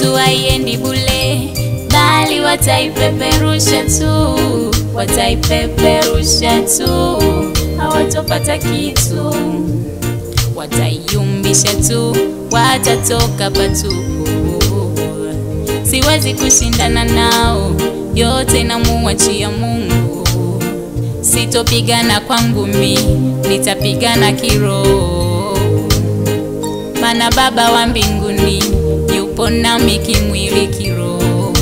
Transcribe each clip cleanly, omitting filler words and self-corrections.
yetu haiendi bure, bali wataipeperusha tu, wataipeperusha tu, hawatopata kitu, wataiumbisha tu, watatoka patupu. Siwezi kushindana nao, yote namuachia Mungu. Sitopigana kwa ngumi, nitapigana kiroho, maana Baba wa mbinguni yupo nami kimwili kiroho.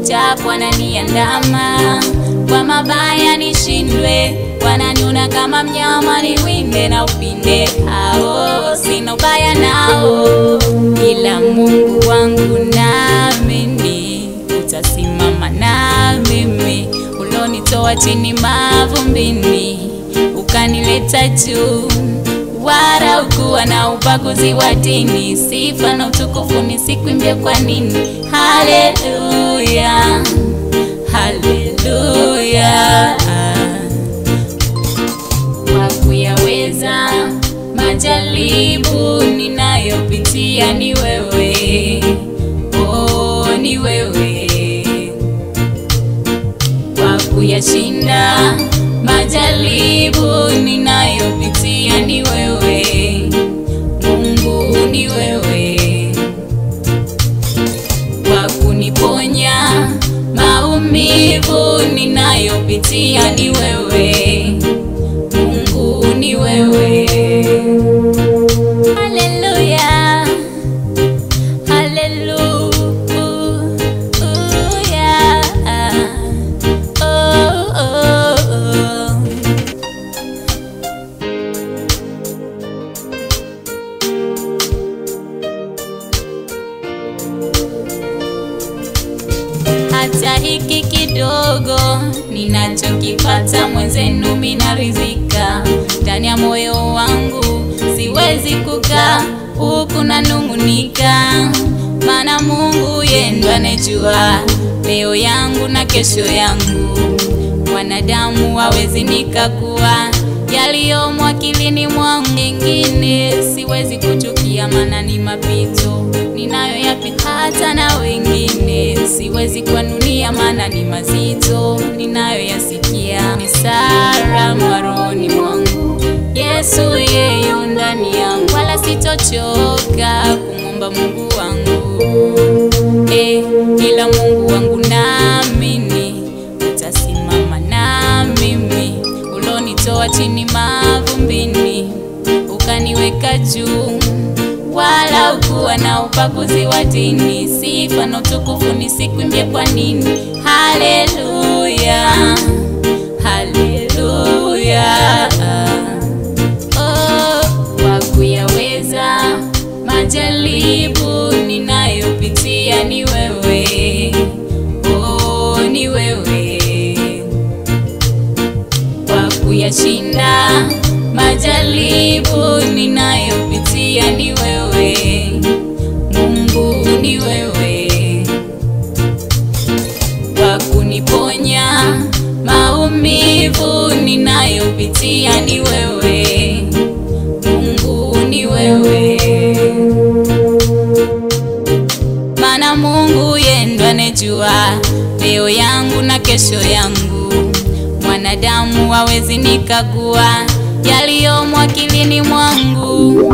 Japo wananiandama kwa mabaya nishindwe, wananiona kama mnyama niwinde na upinde, hao sina ubaya nao, ila Mungu wangu naamini utasimama na mimi. Ulonitoa chini mavumbini ukanileta juu, wala ukuwa na ubaguzi wa dini. Sifa na utukufu nisikuimbie kwa nini? Haleluya, haleluya. Wakuyaweza majaribu ninayopitia ni wewe, oh ni wewe. Wakuyashinda majaribu ninayopitia ni wewe, Mungu ni wewe. Wakuniponya maumivu ninayopitia ni wewe, Mungu ni wewe. Haleluya, haleluya. Hata hiki kidogo ninachokipata mwenzenu minarizika. Ndani ya moyo wangu siwezi kukaa huku nanung'unika, maana Mungu yeye ndo anajua leo yangu na kesho yangu. Wanadamu hawezi nikakua yaliyomo akilini mwangu, mengine siwezi kuchukia, maana ni mapito ninayoyapita. Hata na wengine siwezi kuanunia, maana ni mazito ninayoyasikia. Ni salama rohoni mwangu, Yesu yeye ndani yangu, wala sitochoka kumwomba Mungu wangu. Ila Mungu wangu naamini utasimama na mimi. Ulonitoa chini mavumbini ukaniweka juu, wala ukuwa na ubaguzi wa dini. Sifa na utukufu nisikuimbie kwa nini? Haleluya, haleluya. Oh, wakuyaweza majaribu ninayopitia ni wewe, oh ni wewe. Wakuyashinda majaribu ninayopitia ni wewe, Mungu ni wewe. Wakuniponya maumivu ninayopitia ni wewe, Mungu ni wewe. Maana Mungu yeye ndo anajua leo yangu na kesho yangu. Mwanadamu hawezi nikagua yaliyomo akilini mwangu.